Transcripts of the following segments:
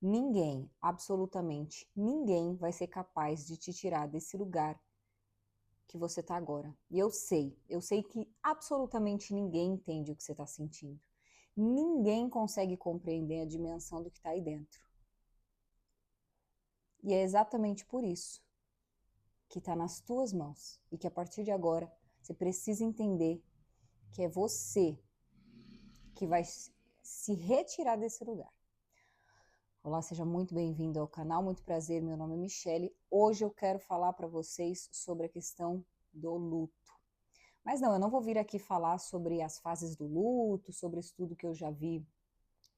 Ninguém, absolutamente ninguém vai ser capaz de te tirar desse lugar que você está agora. E eu sei que absolutamente ninguém entende o que você está sentindo. Ninguém consegue compreender a dimensão do que está aí dentro. E é exatamente por isso que está nas tuas mãos e que a partir de agora você precisa entender que é você que vai se retirar desse lugar. Olá, seja muito bem-vindo ao canal, muito prazer, meu nome é Michele. Hoje eu quero falar para vocês sobre a questão do luto. Mas não, eu não vou vir aqui falar sobre as fases do luto, sobre isso tudo que eu já vi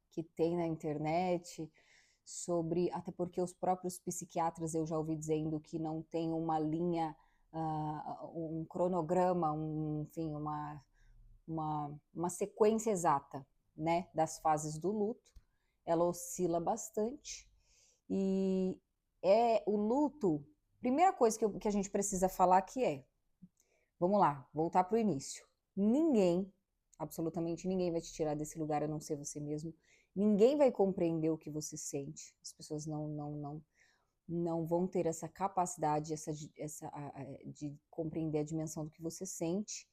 que tem na internet, sobre, até porque os próprios psiquiatras eu já ouvi dizendo que não tem uma linha, um cronograma, enfim, uma sequência exata, né, das fases do luto. Ela oscila bastante e o luto. Primeira coisa que a gente precisa falar aqui vamos lá, voltar para o início. Ninguém, absolutamente ninguém vai te tirar desse lugar a não ser você mesmo. Ninguém vai compreender o que você sente. As pessoas não vão ter essa capacidade de compreender a dimensão do que você sente.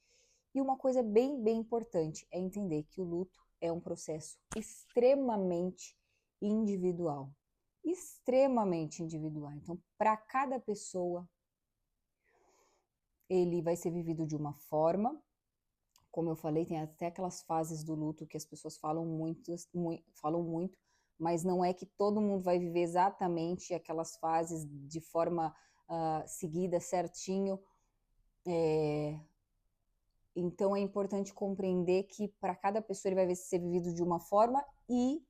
E uma coisa bem importante é entender que o luto é um processo extremamente individual. Extremamente individual. Então, para cada pessoa, ele vai ser vivido de uma forma. Como eu falei, tem até aquelas fases do luto que as pessoas falam muito, mas não é que todo mundo vai viver exatamente aquelas fases de forma seguida, certinho. Então é importante compreender que para cada pessoa ele vai ser vivido de uma forma e,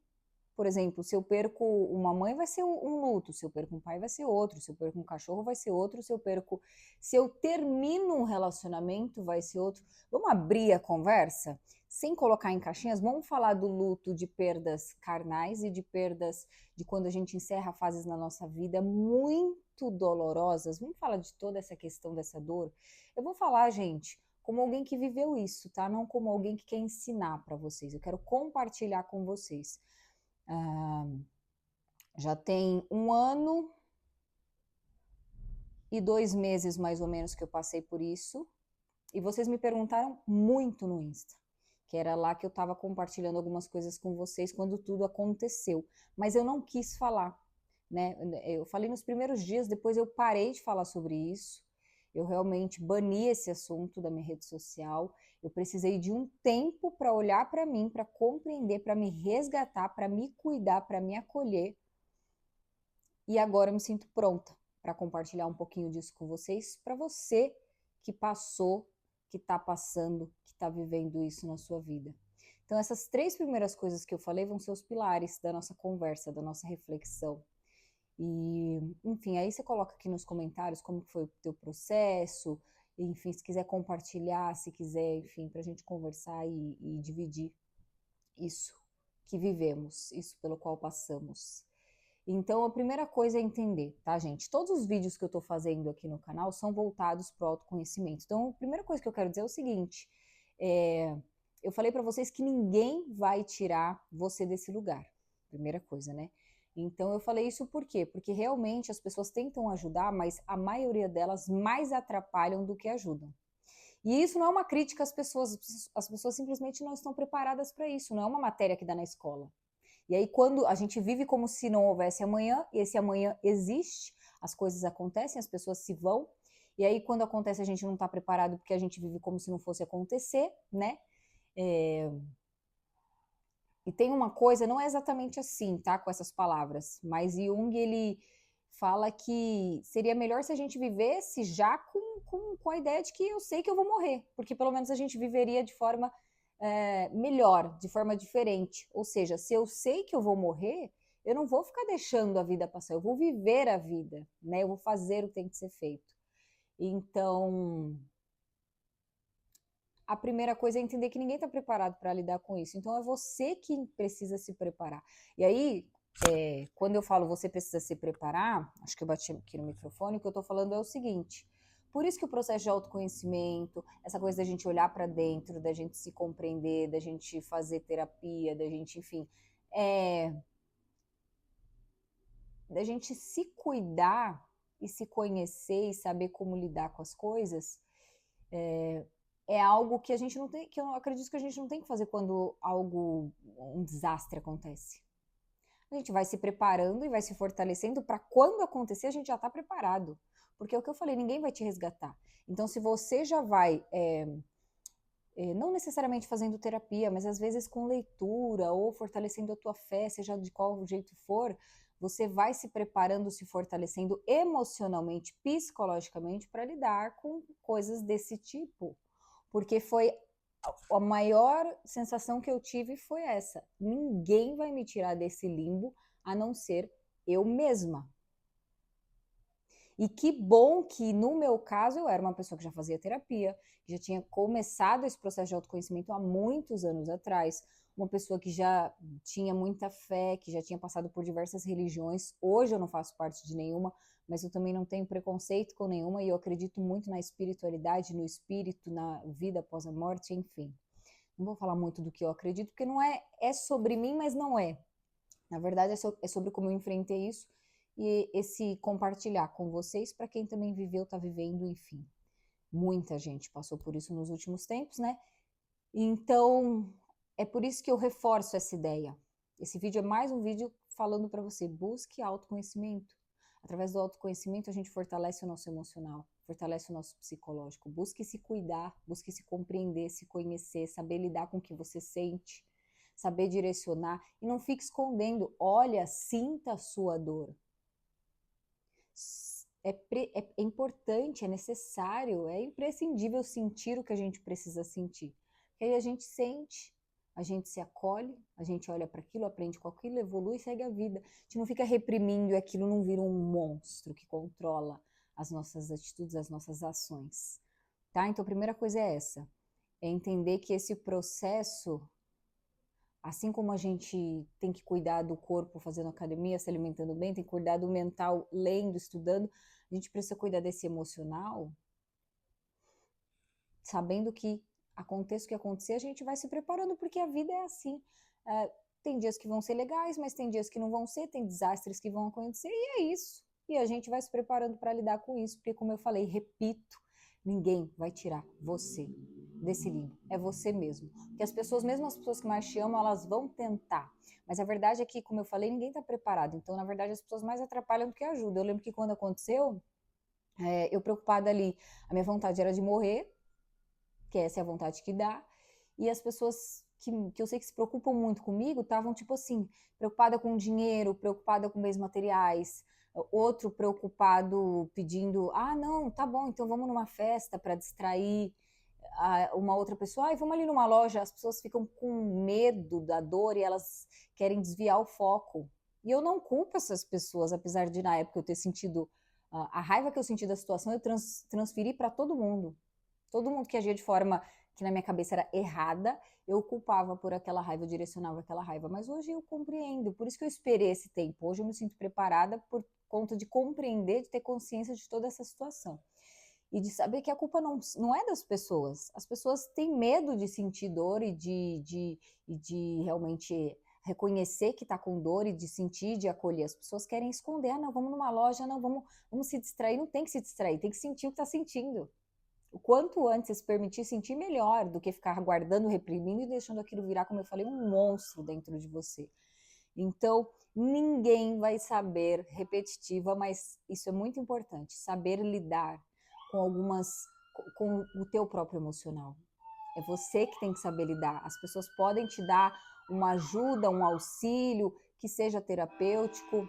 por exemplo, se eu perco uma mãe vai ser um luto, se eu perco um pai vai ser outro, se eu perco um cachorro vai ser outro, se eu termino um relacionamento vai ser outro. Vamos abrir a conversa? Sem colocar em caixinhas, vamos falar do luto de perdas carnais e de perdas de quando a gente encerra fases na nossa vida muito dolorosas. Vamos falar de toda essa questão dessa dor? Eu vou falar, gente, como alguém que viveu isso, tá? Não como alguém que quer ensinar para vocês. Eu quero compartilhar com vocês. Já tem 1 ano e 2 meses mais ou menos que eu passei por isso. E vocês me perguntaram muito no Insta, que era lá que eu estava compartilhando algumas coisas com vocês quando tudo aconteceu. Mas eu não quis falar, né? Eu falei nos primeiros dias, depois eu parei de falar sobre isso. Eu realmente bani esse assunto da minha rede social. Eu precisei de um tempo para olhar para mim, para compreender, para me resgatar, para me cuidar, para me acolher. E agora eu me sinto pronta para compartilhar um pouquinho disso com vocês, para você que passou, que está passando, que está vivendo isso na sua vida. Então essas 3 primeiras coisas que eu falei vão ser os pilares da nossa conversa, da nossa reflexão. E, enfim, aí você coloca aqui nos comentários como foi o teu processo, enfim, se quiser compartilhar, se quiser, enfim, para a gente conversar e dividir isso que vivemos, isso pelo qual passamos. Então, a primeira coisa é entender, tá, gente? Todos os vídeos que eu tô fazendo aqui no canal são voltados para o autoconhecimento. Então, a primeira coisa que eu quero dizer é o seguinte, eu falei para vocês que ninguém vai tirar você desse lugar. Primeira coisa, né? Então, eu falei isso por quê? Porque realmente as pessoas tentam ajudar, mas a maioria delas mais atrapalham do que ajudam. E isso não é uma crítica às pessoas simplesmente não estão preparadas para isso, não é uma matéria que dá na escola. E aí, quando a gente vive como se não houvesse amanhã, e esse amanhã existe, as coisas acontecem, as pessoas se vão, e aí, quando acontece, a gente não está preparado porque a gente vive como se não fosse acontecer, né? E tem uma coisa, não é exatamente assim, tá? Com essas palavras, mas Jung, ele fala que seria melhor se a gente vivesse já com a ideia de que eu sei que eu vou morrer, porque pelo menos a gente viveria de forma melhor, de forma diferente. Ou seja, se eu sei que eu vou morrer, eu não vou ficar deixando a vida passar, eu vou viver a vida, né? Eu vou fazer o que tem que ser feito. Então, a primeira coisa é entender que ninguém está preparado para lidar com isso. Então, é você que precisa se preparar. E aí, quando eu falo você precisa se preparar, acho que eu bati aqui no microfone, o que eu estou falando é o seguinte: por isso que o processo de autoconhecimento, essa coisa da gente olhar para dentro, da gente se compreender, da gente fazer terapia, da gente, enfim, da gente se cuidar e se conhecer e saber como lidar com as coisas, é algo que a gente não tem, que eu acredito que a gente não tem que fazer quando um desastre acontece. A gente vai se preparando e vai se fortalecendo para quando acontecer a gente já está preparado. Porque é o que eu falei, ninguém vai te resgatar. Então, se você já vai, não necessariamente fazendo terapia, mas às vezes com leitura ou fortalecendo a tua fé, seja de qual jeito for, você vai se preparando, se fortalecendo emocionalmente, psicologicamente, para lidar com coisas desse tipo. Porque foi a maior sensação que eu tive foi essa. Ninguém vai me tirar desse limbo a não ser eu mesma. E que bom que, no meu caso, eu era uma pessoa que já fazia terapia, que já tinha começado esse processo de autoconhecimento há muitos anos atrás, uma pessoa que já tinha muita fé, que já tinha passado por diversas religiões. Hoje eu não faço parte de nenhuma, mas eu também não tenho preconceito com nenhuma e eu acredito muito na espiritualidade, no espírito, na vida após a morte, enfim. Não vou falar muito do que eu acredito, porque não é sobre mim, mas não é. Na verdade, é sobre como eu enfrentei isso e esse compartilhar com vocês para quem também viveu, está vivendo, enfim. Muita gente passou por isso nos últimos tempos, né? Então, é por isso que eu reforço essa ideia. Esse vídeo é mais um vídeo falando para você, busque autoconhecimento. Através do autoconhecimento, a gente fortalece o nosso emocional, fortalece o nosso psicológico. Busque se cuidar, busque se compreender, se conhecer, saber lidar com o que você sente, saber direcionar e não fique escondendo. Olha, sinta a sua dor. É importante, é necessário, é imprescindível sentir o que a gente precisa sentir. E aí a gente sente, a gente se acolhe, a gente olha para aquilo, aprende com aquilo, evolui e segue a vida. A gente não fica reprimindo e aquilo não vira um monstro que controla as nossas atitudes, as nossas ações. Tá? Então a primeira coisa é essa, é entender que esse processo, assim como a gente tem que cuidar do corpo fazendo academia, se alimentando bem, tem que cuidar do mental lendo, estudando, a gente precisa cuidar desse emocional, sabendo que aconteça o que acontecer, a gente vai se preparando, porque a vida é assim. Tem dias que vão ser legais, mas tem dias que não vão ser, tem desastres que vão acontecer, e é isso. E a gente vai se preparando para lidar com isso, porque como eu falei, repito, ninguém vai tirar você desse limbo, é você mesmo. Porque as pessoas, mesmo as pessoas que mais te amam, elas vão tentar. Mas a verdade é que, como eu falei, ninguém está preparado. Então, na verdade, as pessoas mais atrapalham do que ajudam. Eu lembro que quando aconteceu, eu preocupada ali, a minha vontade era de morrer, que essa é a vontade que dá, e as pessoas que eu sei que se preocupam muito comigo estavam, tipo assim, preocupada com dinheiro, preocupada com bens materiais, outro preocupado pedindo, não, tá bom, então vamos numa festa para distrair uma outra pessoa, vamos ali numa loja, as pessoas ficam com medo da dor e elas querem desviar o foco. E eu não culpo essas pessoas, apesar de na época eu ter sentido a raiva que eu senti da situação, eu transferi para todo mundo. Todo mundo que agia de forma que na minha cabeça era errada, eu culpava por aquela raiva, eu direcionava aquela raiva. Mas hoje eu compreendo, por isso que eu esperei esse tempo. Hoje eu me sinto preparada por conta de compreender, de ter consciência de toda essa situação. E de saber que a culpa não é das pessoas. As pessoas têm medo de sentir dor e de realmente reconhecer que está com dor e de sentir, de acolher. As pessoas querem esconder, não, vamos numa loja, não, vamos se distrair. Não tem que se distrair, tem que sentir o que está sentindo. O quanto antes se permitir sentir, melhor do que ficar guardando, reprimindo e deixando aquilo virar, como eu falei, um monstro dentro de você. Então, ninguém vai saber, repetitiva, mas isso é muito importante, saber lidar com o teu próprio emocional. É você que tem que saber lidar. As pessoas podem te dar uma ajuda, um auxílio, que seja terapêutico,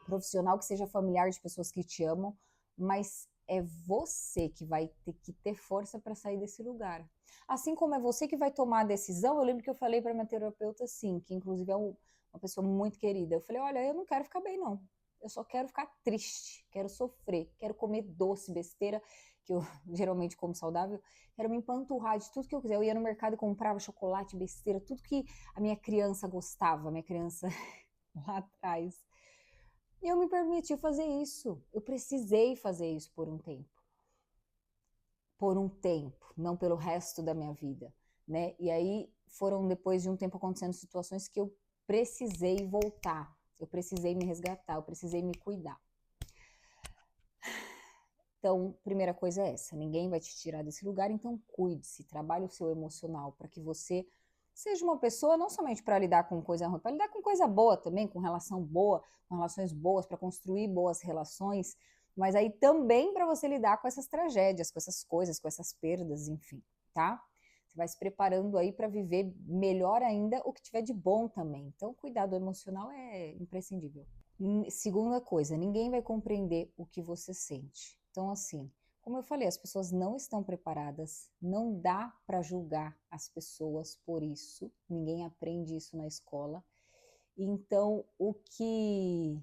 profissional, que seja familiar, de pessoas que te amam, mas é você que vai ter que ter força para sair desse lugar. Assim como é você que vai tomar a decisão. Eu lembro que eu falei para minha terapeuta assim, que inclusive é uma pessoa muito querida. Eu falei, olha, eu não quero ficar bem não. Eu só quero ficar triste, quero sofrer, quero comer doce, besteira, que eu geralmente como saudável, quero me empanturrar de tudo que eu quiser. Eu ia no mercado e comprava chocolate, besteira, tudo que a minha criança gostava, a minha criança lá atrás. E eu me permiti fazer isso. Eu precisei fazer isso por um tempo. Por um tempo, não pelo resto da minha vida, né? E aí foram, depois de um tempo, acontecendo situações que eu precisei voltar. eu precisei me resgatar, eu precisei me cuidar. Então, primeira coisa é essa, ninguém vai te tirar desse lugar, então cuide-se, trabalhe o seu emocional para que você seja uma pessoa não somente para lidar com coisa ruim, para lidar com coisa boa também, com relação boa, com relações boas, para construir boas relações, mas aí também para você lidar com essas tragédias, com essas coisas, com essas perdas, enfim, tá? Você vai se preparando aí para viver melhor ainda o que tiver de bom também. Então, cuidado emocional é imprescindível. Segunda coisa, ninguém vai compreender o que você sente. Então, assim, como eu falei, as pessoas não estão preparadas, não dá para julgar as pessoas por isso, ninguém aprende isso na escola. Então, o que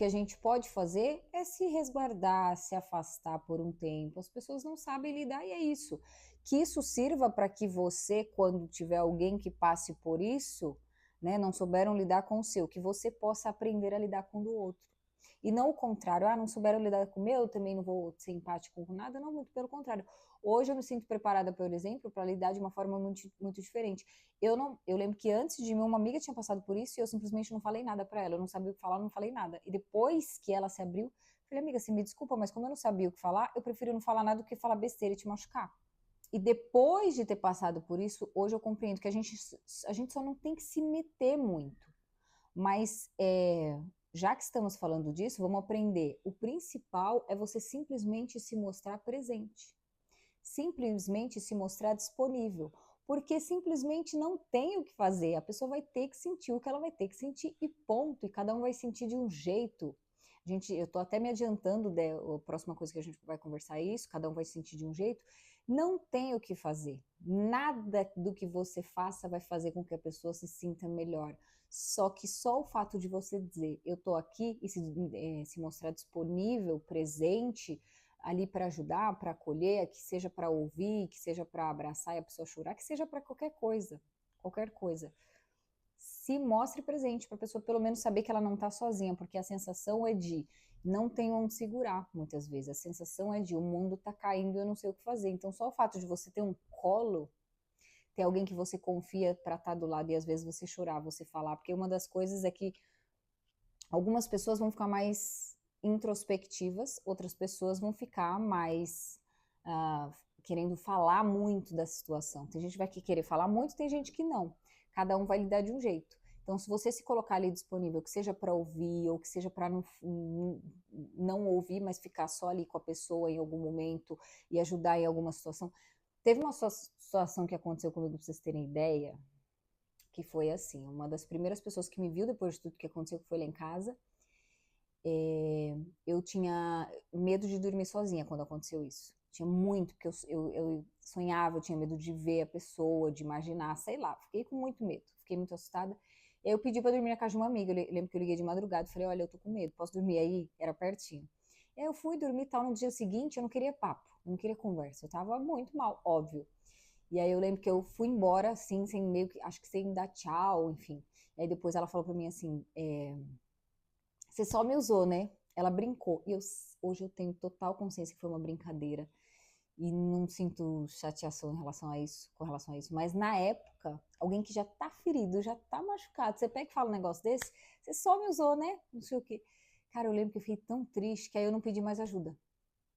a gente pode fazer é se resguardar, se afastar por um tempo. As pessoas não sabem lidar e é isso. Que isso sirva para que você, quando tiver alguém que passe por isso, né, não souberam lidar com o seu, que você possa aprender a lidar com o do outro. E não o contrário, não souberam lidar com o meu, eu também não vou ser empático com nada, não, muito pelo contrário. Hoje eu me sinto preparada, por exemplo, para lidar de uma forma muito, muito diferente. Eu lembro que antes de mim uma amiga tinha passado por isso e eu simplesmente não falei nada para ela, eu não sabia o que falar, não falei nada. E depois que ela se abriu, eu falei, amiga, você me desculpa, mas como eu não sabia o que falar, eu prefiro não falar nada do que falar besteira e te machucar. E depois de ter passado por isso, hoje eu compreendo que a gente só não tem que se meter muito. Mas já que estamos falando disso, vamos aprender. O principal é você simplesmente se mostrar presente. Simplesmente se mostrar disponível. Porque simplesmente não tem o que fazer. A pessoa vai ter que sentir o que ela vai ter que sentir e ponto. E cada um vai sentir de um jeito. Eu estou até me adiantando a próxima coisa que a gente vai conversar é isso, cada um vai sentir de um jeito. Não tem o que fazer. Nada do que você faça vai fazer com que a pessoa se sinta melhor. Só que só o fato de você dizer eu estou aqui e se mostrar disponível, presente, ali para ajudar, para acolher, que seja para ouvir, que seja para abraçar e a pessoa chorar, que seja para qualquer coisa, qualquer coisa. Se mostre presente para a pessoa pelo menos saber que ela não está sozinha, porque a sensação é de não tem onde segurar, muitas vezes. A sensação é de o mundo está caindo, eu não sei o que fazer. Então, só o fato de você ter um colo, ter alguém que você confia para estar do lado e às vezes você chorar, você falar, porque uma das coisas é que algumas pessoas vão ficar mais introspectivas, outras pessoas vão ficar mais querendo falar muito da situação. Tem gente que vai querer falar muito, tem gente que não. Cada um vai lidar de um jeito. Então, se você se colocar ali disponível, que seja para ouvir ou que seja para não ouvir, mas ficar só ali com a pessoa em algum momento e ajudar em alguma situação. Teve uma situação que aconteceu comigo, para vocês terem ideia, que foi assim, uma das primeiras pessoas que me viu depois de tudo que aconteceu, que foi lá em casa, eu tinha medo de dormir sozinha quando aconteceu isso. Tinha muito, porque eu sonhava, eu tinha medo de ver a pessoa, de imaginar, sei lá, fiquei com muito medo, fiquei muito assustada. Eu pedi para dormir na casa de uma amiga, eu lembro que eu liguei de madrugada, falei, olha, eu tô com medo, posso dormir aí? Era pertinho. Eu fui dormir tal, no dia seguinte eu não queria papo, eu não queria conversa, eu tava muito mal, óbvio. E aí eu lembro que eu fui embora, assim, sem meio que, acho que sem dar tchau, enfim. E aí depois ela falou pra mim assim, você só me usou, né? Ela brincou. E hoje eu tenho total consciência que foi uma brincadeira. E não sinto chateação em relação a isso, com relação a isso. Mas na época, alguém que já tá ferido, já tá machucado, você pega e fala um negócio desse, você só me usou, né? Não sei o quê. Cara, eu lembro que eu fiquei tão triste que aí eu não pedi mais ajuda.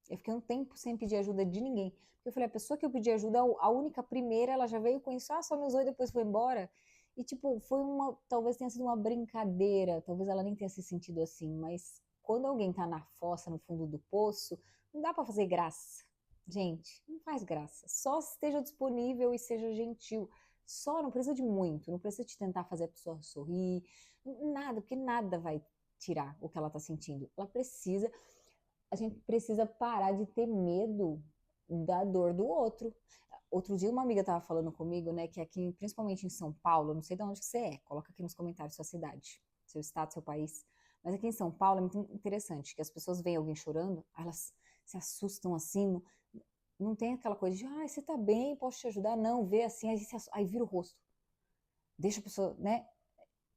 Eu fiquei um tempo sem pedir ajuda de ninguém. Porque eu falei, a pessoa que eu pedi ajuda, a única primeira, ela já veio com isso, só me usou e depois foi embora. E, tipo, talvez tenha sido uma brincadeira, talvez ela nem tenha se sentido assim, mas quando alguém tá na fossa, no fundo do poço, não dá pra fazer graça. Gente, não faz graça. Só esteja disponível e seja gentil. Só, não precisa de muito, não precisa de tentar fazer a pessoa sorrir, nada, porque nada vai tirar o que ela tá sentindo. A gente precisa parar de ter medo da dor do outro. Outro dia uma amiga estava falando comigo, né, que aqui, principalmente em São Paulo, não sei de onde que você é, coloca aqui nos comentários sua cidade, seu estado, seu país, mas aqui em São Paulo é muito interessante, que as pessoas veem alguém chorando, elas se assustam assim, não tem aquela coisa de, você tá bem, posso te ajudar? Não, vê assim, aí vira o rosto. Deixa a pessoa, né?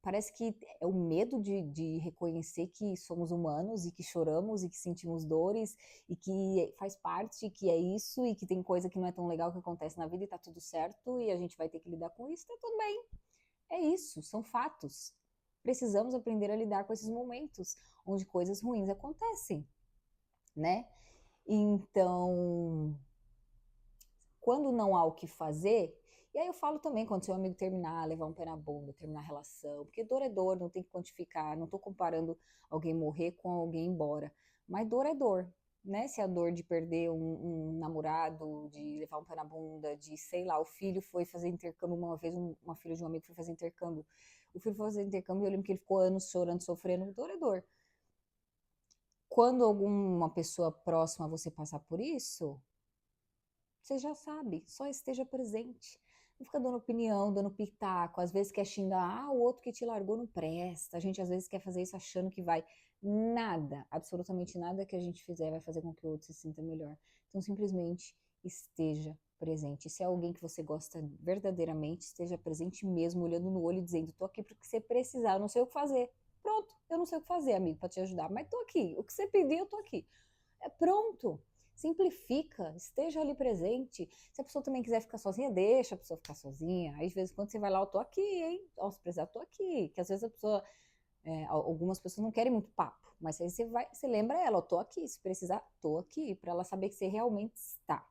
Parece que é o medo de reconhecer que somos humanos e que choramos e que sentimos dores e que faz parte, e que é isso e que tem coisa que não é tão legal que acontece na vida e tá tudo certo e a gente vai ter que lidar com isso, tá tudo bem. É isso, são fatos. precisamos aprender a lidar com esses momentos onde coisas ruins acontecem, né? Então, quando não há o que fazer, e aí eu falo também, quando seu amigo terminar, levar um pé na bunda, terminar a relação, porque dor é dor, não tem que quantificar, não tô comparando alguém morrer com alguém ir embora, mas dor é dor, né? Se a dor de perder um namorado, de levar um pé na bunda, de, sei lá, o filho foi fazer intercâmbio uma vez, uma filha de um amigo foi fazer intercâmbio, o filho foi fazer intercâmbio e eu lembro que ele ficou anos chorando, sofrendo, dor é dor. Quando alguma pessoa próxima a você passar por isso, você já sabe, só esteja presente. Não fica dando opinião, dando pitaco, às vezes quer xingar, o outro que te largou não presta. A gente às vezes quer fazer isso achando que vai. Nada, absolutamente nada que a gente fizer vai fazer com que o outro se sinta melhor. Então, simplesmente esteja presente. Se é alguém que você gosta verdadeiramente, esteja presente mesmo, olhando no olho e dizendo: tô aqui porque você precisar, eu não sei o que fazer. Pronto, eu não sei o que fazer, amigo, para te ajudar, mas tô aqui. O que você pedir, eu tô aqui. É pronto. Simplifica, esteja ali presente. Se a pessoa também quiser ficar sozinha, deixa a pessoa ficar sozinha. Aí, de vez em quando, você vai lá, eu tô aqui, hein? Ó, se precisar, eu tô aqui. Que às vezes a pessoa, algumas pessoas não querem muito papo, mas aí você lembra ela, eu tô aqui. Se precisar, tô aqui, para ela saber que você realmente está.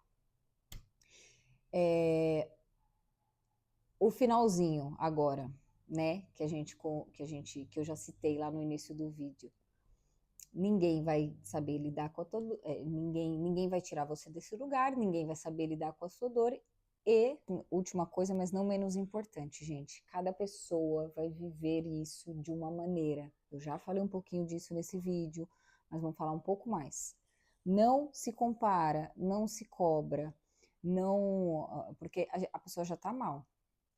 O finalzinho agora, né? Que eu já citei lá no início do vídeo. Ninguém vai saber lidar com a todo, ninguém vai tirar você desse lugar, ninguém vai saber lidar com a sua dor. E, última coisa, mas não menos importante, gente, cada pessoa vai viver isso de uma maneira. Eu já falei um pouquinho disso nesse vídeo, mas vamos falar um pouco mais. Não se compara, não se cobra, não, porque a pessoa já tá mal.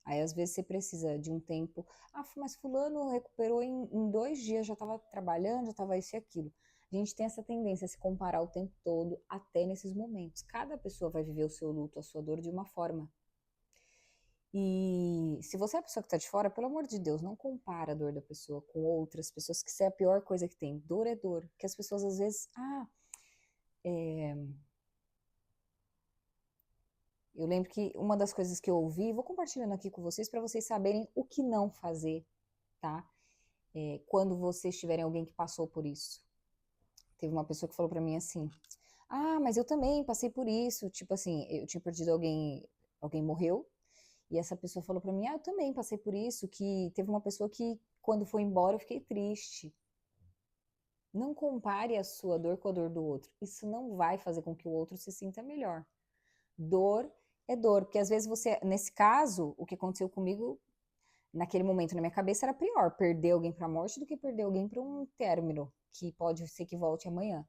Aí, às vezes, você precisa de um tempo. Ah, mas fulano recuperou em 2 dias, já estava trabalhando, já estava isso e aquilo. A gente tem essa tendência a se comparar o tempo todo, até nesses momentos. Cada pessoa vai viver o seu luto, a sua dor de uma forma. E se você é a pessoa que está de fora, pelo amor de Deus, não compara a dor da pessoa com outras pessoas, que isso é a pior coisa que tem. Dor é dor. Porque as pessoas, às vezes, eu lembro que uma das coisas que eu ouvi, vou compartilhando aqui com vocês para vocês saberem o que não fazer, tá? Quando vocês tiverem alguém que passou por isso. Teve uma pessoa que falou pra mim assim: ah, mas eu também passei por isso. Tipo assim, eu tinha perdido alguém morreu, e essa pessoa falou pra mim: ah, eu também passei por isso. Que teve uma pessoa que, quando foi embora, eu fiquei triste. Não compare a sua dor com a dor do outro. Isso não vai fazer com que o outro se sinta melhor. Dor é dor, porque às vezes você, nesse caso, o que aconteceu comigo naquele momento na minha cabeça era pior perder alguém para a morte do que perder alguém para um término, que pode ser que volte amanhã.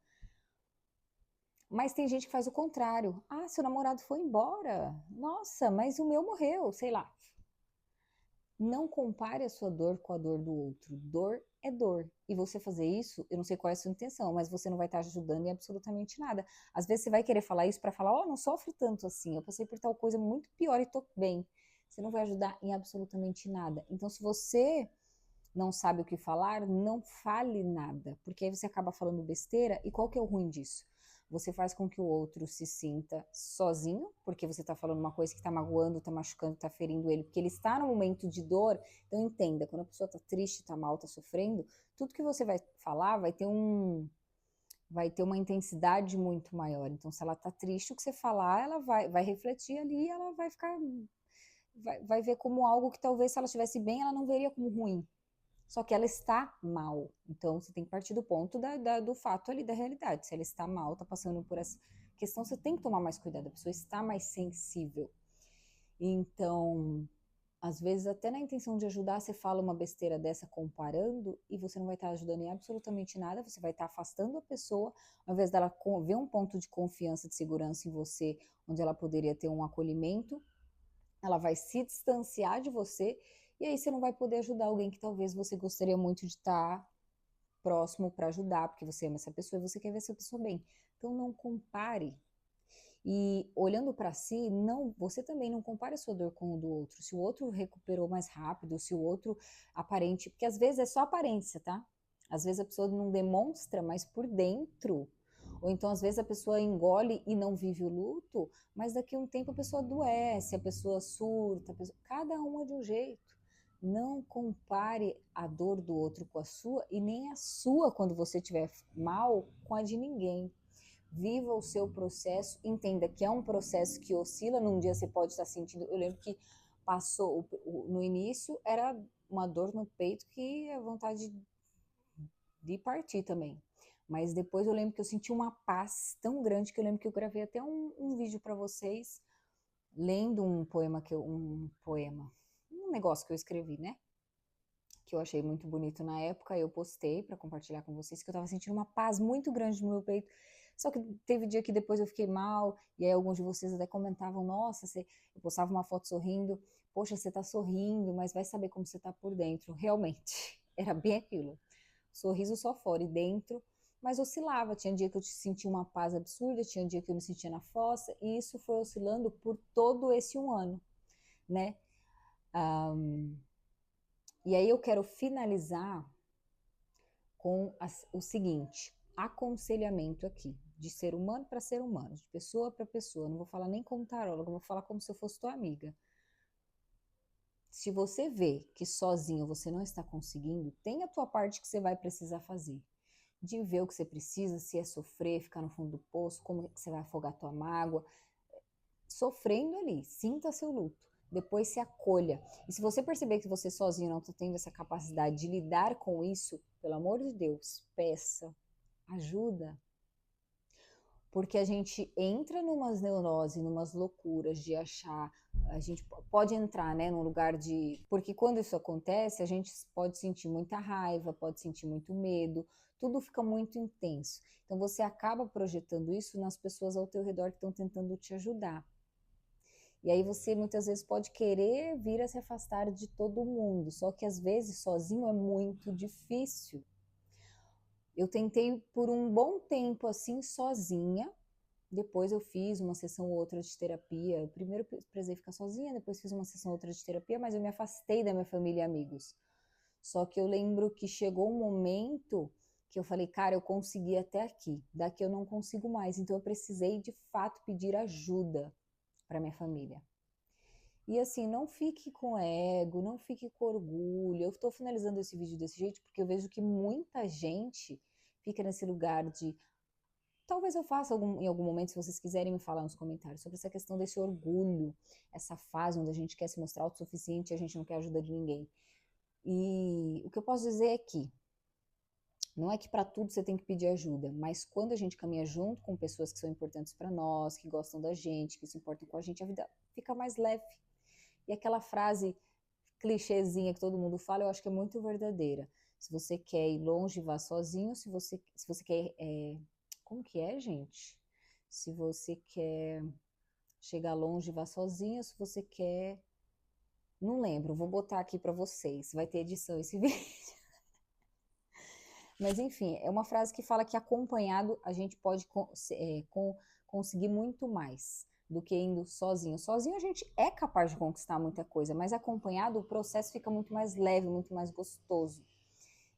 Mas tem gente que faz o contrário. Ah, seu namorado foi embora. Nossa, mas o meu morreu, sei lá. Não compare a sua dor com a dor do outro. Dor é dor. E você fazer isso, eu não sei qual é a sua intenção, mas você não vai estar ajudando em absolutamente nada. Às vezes você vai querer falar isso para falar: ó, não sofre tanto assim. Eu passei por tal coisa muito pior e tô bem. Você não vai ajudar em absolutamente nada. Então, se você não sabe o que falar, não fale nada, porque aí você acaba falando besteira. E qual que é o ruim disso? Você faz com que o outro se sinta sozinho, porque você está falando uma coisa que está magoando, está machucando, está ferindo ele, porque ele está no momento de dor. Então entenda, quando a pessoa está triste, está mal, está sofrendo, tudo que você vai falar vai ter uma intensidade muito maior. Então, se ela está triste, o que você falar, ela vai refletir ali, ela vai ficar, vai ver como algo que talvez, se ela estivesse bem, ela não veria como ruim. Só que ela está mal. Então, você tem que partir do ponto do fato ali, da realidade. Se ela está mal, está passando por essa questão, você tem que tomar mais cuidado. A pessoa está mais sensível. Então, às vezes, até na intenção de ajudar, você fala uma besteira dessa comparando e você não vai estar ajudando em absolutamente nada. Você vai estar afastando a pessoa, ao invés dela ver um ponto de confiança, de segurança em você, onde ela poderia ter um acolhimento. Ela vai se distanciar de você e aí você não vai poder ajudar alguém que talvez você gostaria muito de estar próximo para ajudar, porque você ama essa pessoa e você quer ver essa pessoa bem. Então não compare. E olhando para si, não, você também não compare a sua dor com o do outro. Se o outro recuperou mais rápido, se o outro aparente, porque às vezes é só aparência, tá? Às vezes a pessoa não demonstra, mas por dentro, ou então às vezes a pessoa engole e não vive o luto, mas daqui a um tempo a pessoa adoece, a pessoa surta, cada uma de um jeito. Não compare a dor do outro com a sua e nem a sua quando você estiver mal com a de ninguém. Viva o seu processo, entenda que é um processo que oscila, num dia você pode estar sentindo, eu lembro que passou, no início era uma dor no peito que é vontade de partir também, mas depois eu lembro que eu senti uma paz tão grande que eu lembro que eu gravei até um vídeo para vocês, lendo um poema, um negócio que eu escrevi, né? Que eu achei muito bonito na época, eu postei para compartilhar com vocês, que eu tava sentindo uma paz muito grande no meu peito. Só que teve dia que depois eu fiquei mal, e aí alguns de vocês até comentavam, nossa, eu postava uma foto sorrindo, poxa, você tá sorrindo, mas vai saber como você tá por dentro. Realmente, era bem aquilo. Sorriso só fora e dentro, mas oscilava. Tinha dia que eu sentia uma paz absurda, tinha dia que eu me sentia na fossa, e isso foi oscilando por todo esse um ano, né? E aí eu quero finalizar com o seguinte, aconselhamento aqui, de ser humano para ser humano, de pessoa para pessoa. Não vou falar nem como taróloga, vou falar como se eu fosse tua amiga. Se você vê que sozinho você não está conseguindo, tem a tua parte que você vai precisar fazer. De ver o que você precisa, se é sofrer, ficar no fundo do poço, como que você vai afogar a tua mágoa. Sofrendo ali, sinta seu luto. Depois se acolha. E se você perceber que você sozinho não está tendo essa capacidade de lidar com isso, pelo amor de Deus, peça ajuda. Porque a gente entra numas neuroses, numas loucuras de achar, a gente pode entrar, né, num lugar de... Porque quando isso acontece, a gente pode sentir muita raiva, pode sentir muito medo, tudo fica muito intenso. Então você acaba projetando isso nas pessoas ao teu redor que estão tentando te ajudar. E aí você muitas vezes pode querer vir a se afastar de todo mundo, só que às vezes sozinho é muito difícil. Eu tentei por um bom tempo assim sozinha, depois eu fiz uma sessão ou outra de terapia. Primeiro precisei ficar sozinha, depois fiz uma sessão ou outra de terapia, mas eu me afastei da minha família e amigos. Só que eu lembro que chegou um momento que eu falei, cara, eu consegui até aqui, daqui eu não consigo mais. Então eu precisei de fato pedir ajuda para minha família. E assim, não fique com ego, não fique com orgulho. Eu estou finalizando esse vídeo desse jeito porque eu vejo que muita gente fica nesse lugar de... Talvez eu faça em algum momento, se vocês quiserem me falar nos comentários, sobre essa questão desse orgulho, essa fase onde a gente quer se mostrar autossuficiente e a gente não quer ajuda de ninguém. E o que eu posso dizer é que não é que para tudo você tem que pedir ajuda, mas quando a gente caminha junto com pessoas que são importantes para nós, que gostam da gente, que se importam com a vida fica mais leve. E aquela frase clichêzinha que todo mundo fala, eu acho que é muito verdadeira. Se você quer ir longe, vá sozinho. Se você quer... como que é, gente? Se você quer chegar longe, vá sozinho. Se você quer... Não lembro, vou botar aqui para vocês. Vai ter edição esse vídeo. Mas enfim, é uma frase que fala que acompanhado a gente pode conseguir muito mais do que indo sozinho. Sozinho a gente é capaz de conquistar muita coisa, mas acompanhado o processo fica muito mais leve, muito mais gostoso.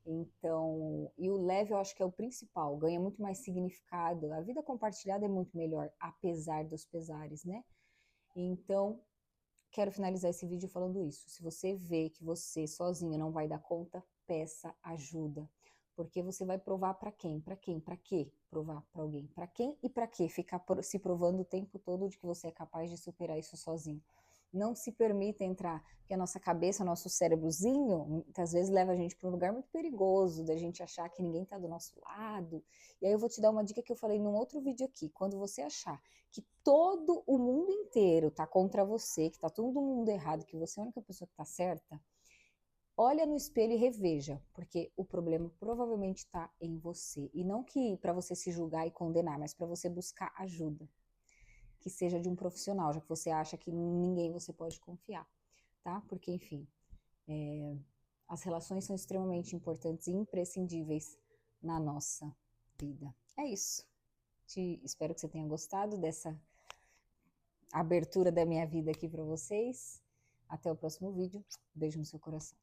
Então, e o leve eu acho que é o principal, ganha muito mais significado. A vida compartilhada é muito melhor, apesar dos pesares, né? Então, quero finalizar esse vídeo falando isso. Se você vê que você sozinho não vai dar conta, peça ajuda. Porque você vai provar para quem? Para quem? Para quê? Provar para alguém. Para quem e para quê? Ficar se provando o tempo todo de que você é capaz de superar isso sozinho. Não se permita entrar, porque a nossa cabeça, nosso cérebrozinho, muitas vezes leva a gente para um lugar muito perigoso, da gente achar que ninguém está do nosso lado. E aí eu vou te dar uma dica que eu falei num outro vídeo aqui. Quando você achar que todo o mundo inteiro está contra você, que está todo mundo errado, que você é a única pessoa que está certa, olha no espelho e reveja, porque o problema provavelmente está em você. E não que para você se julgar e condenar, mas para você buscar ajuda. Que seja de um profissional, já que você acha que ninguém você pode confiar, tá? Porque, enfim, as relações são extremamente importantes e imprescindíveis na nossa vida. É isso. Espero que você tenha gostado dessa abertura da minha vida aqui para vocês. Até o próximo vídeo. Beijo no seu coração.